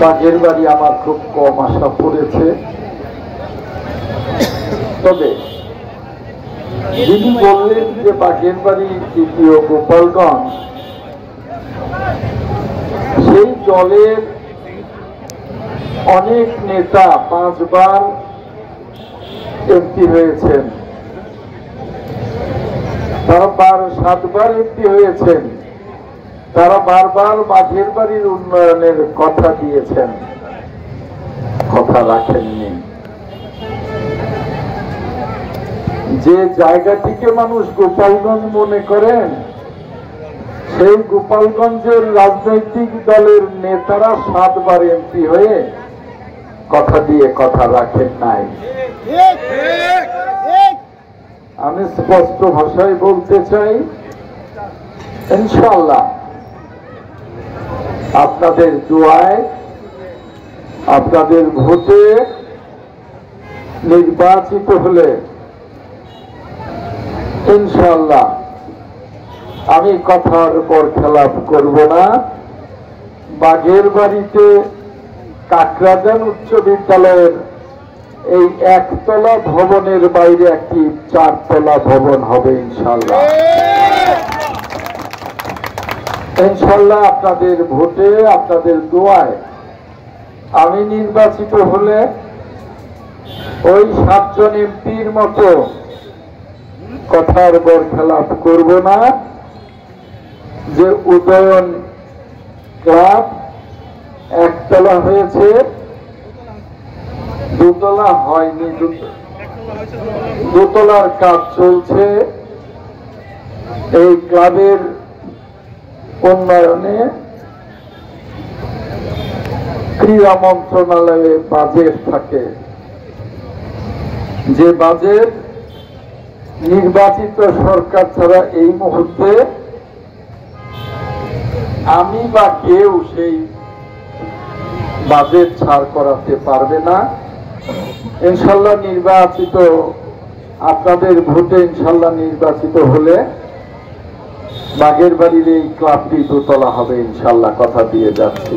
বাঘের বাড়ি আমার খুব কম আশা পড়েছে। তবে যিনি বললেন যে বাঘের বাড়ি দ্বিতীয় গোপালগঞ্জ, সেই দলের অনেক নেতা 5 বার এমপি হয়েছেন, তারা 7 বার এমপি হয়েছেন। তারা বারবার বাঘের বাড়ির উন্নয়নের কথা দিয়েছেন, কথা রাখেননি। যে জায়গাটিকে মানুষ গোপালগঞ্জ মনে করেন, সেই গোপালগঞ্জের রাজনৈতিক দলের নেতারা 7 বার এমপি হয়ে কথা দিয়ে কথা রাখেন নাই। আমি স্পষ্ট ভাষায় বলতে চাই, ইনশাআল্লাহ আপনাদের দোয়ায়, আপনাদের ভোটে নির্বাচিত হলে ইনশাআল্লাহ আমি কথার পর খেলাপ করব না। বাঘের বাড়িতে কাকরাজান উচ্চ বিদ্যালয়ের এই 1 তলা ভবনের বাইরে একটি 4 তলা ভবন হবে ইনশাআল্লাহ। ইনশাআল্লাহ আপনাদের ভোটে, আপনাদের দোয়ায় আমি নির্বাচিত হলে ওই 7 জন এমপির মতো কথার বরখেলাপ করব না। যে উদয়ন ক্লাব 1 তলা হয়েছে, 2 তলা হয়নি, 2 তলার কাজ চলছে। এই ক্লাবের উন্নয়নে ক্রীড়া মন্ত্রণালয়ে বাজেট থাকে, যে বাজেট নির্বাচিত সরকার ছাড়া এই মুহূর্তে আমি বা কেউ সেই বাজেট ছাড় করাতে পারবে না। ইনশাল্লাহ নির্বাচিত, আপনাদের ভোটে ইনশাল্লাহ নির্বাচিত হলে বাঘের বাড়ির এই ক্লাবটি 2 তলা হবে ইনশাল্লাহ, কথা দিয়ে যাচ্ছি।